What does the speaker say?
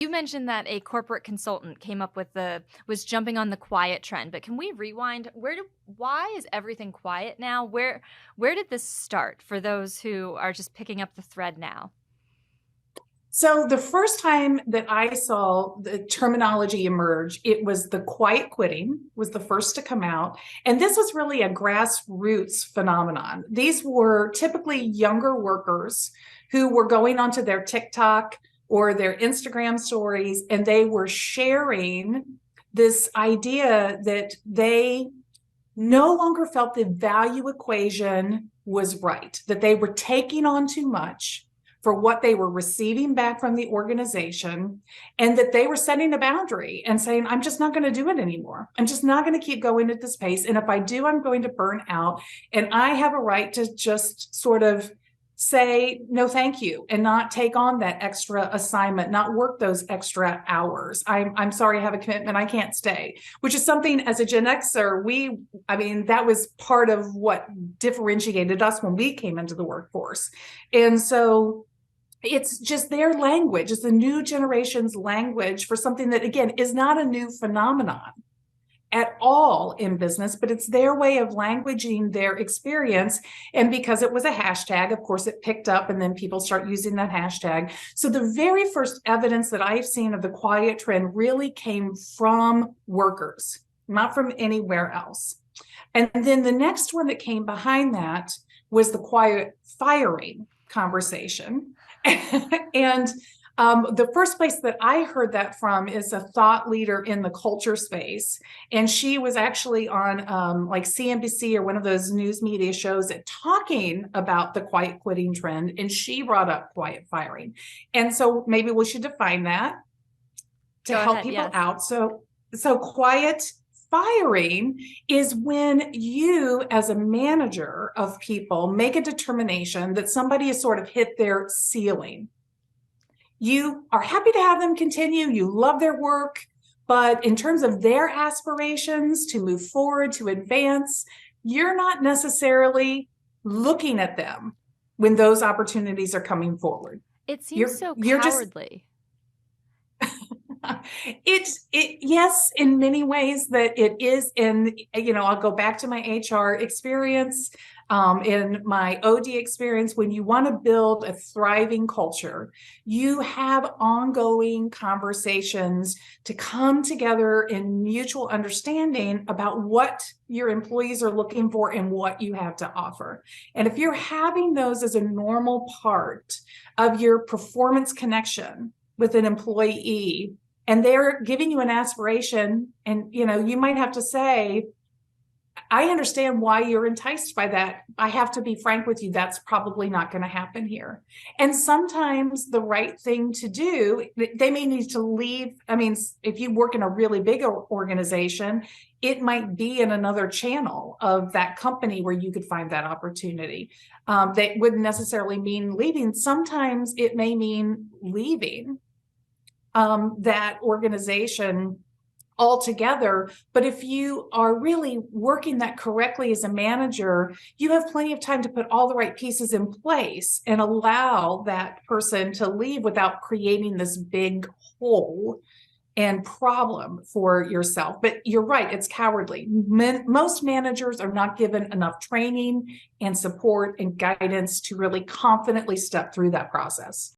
You mentioned that a corporate consultant came up with was jumping on the quiet trend, but can we rewind? Why is everything quiet now? Where did this start for those who are just picking up the thread now? So the first time that I saw the terminology emerge, it was the quiet quitting was the first to come out. And this was really a grassroots phenomenon. These were typically younger workers who were going onto their TikTok or their Instagram stories, and they were sharing this idea that they no longer felt the value equation was right, that they were taking on too much for what they were receiving back from the organization, and that they were setting a boundary and saying, I'm just not going to do it anymore. I'm just not going to keep going at this pace. And if I do, I'm going to burn out. And I have a right to just sort of say, no, thank you, and not take on that extra assignment, not work those extra hours. I'm sorry, I have a commitment, I can't stay, which is something as a Gen Xer, that was part of what differentiated us when we came into the workforce. And so it's just their language. It's the new generation's language for something that, again, is not a new phenomenon at all in business, but it's their way of languaging their experience. And because it was a hashtag, of course, it picked up, and then people start using that hashtag. So the very first evidence that I've seen of the quiet trend really came from workers, not from anywhere else. And then the next one that came behind that was the quiet firing conversation. And the first place that I heard that from is a thought leader in the culture space. And she was actually on like CNBC or one of those news media shows talking about the quiet quitting trend. And she brought up quiet firing. And so maybe we should define that to help people out. So quiet firing is when you, as a manager of people, make a determination that somebody has sort of hit their ceiling. You are happy to have them continue. You love their work, but in terms of their aspirations to move forward, to advance, you're not necessarily looking at them when those opportunities are coming forward. It seems so cowardly. Yes, in many ways that it is. And, I'll go back to my HR experience, in my OD experience. When you want to build a thriving culture, you have ongoing conversations to come together in mutual understanding about what your employees are looking for and what you have to offer. And if you're having those as a normal part of your performance connection with an employee, and they're giving you an aspiration, and you might have to say, I understand why you're enticed by that. I have to be frank with you, that's probably not going to happen here. And sometimes the right thing to do, they may need to leave. I mean, if you work in a really big organization, it might be in another channel of that company where you could find that opportunity. That wouldn't necessarily mean leaving. Sometimes it may mean leaving that organization altogether. But if you are really working that correctly as a manager, you have plenty of time to put all the right pieces in place and allow that person to leave without creating this big hole and problem for yourself. But you're right, it's cowardly. Most managers are not given enough training and support and guidance to really confidently step through that process.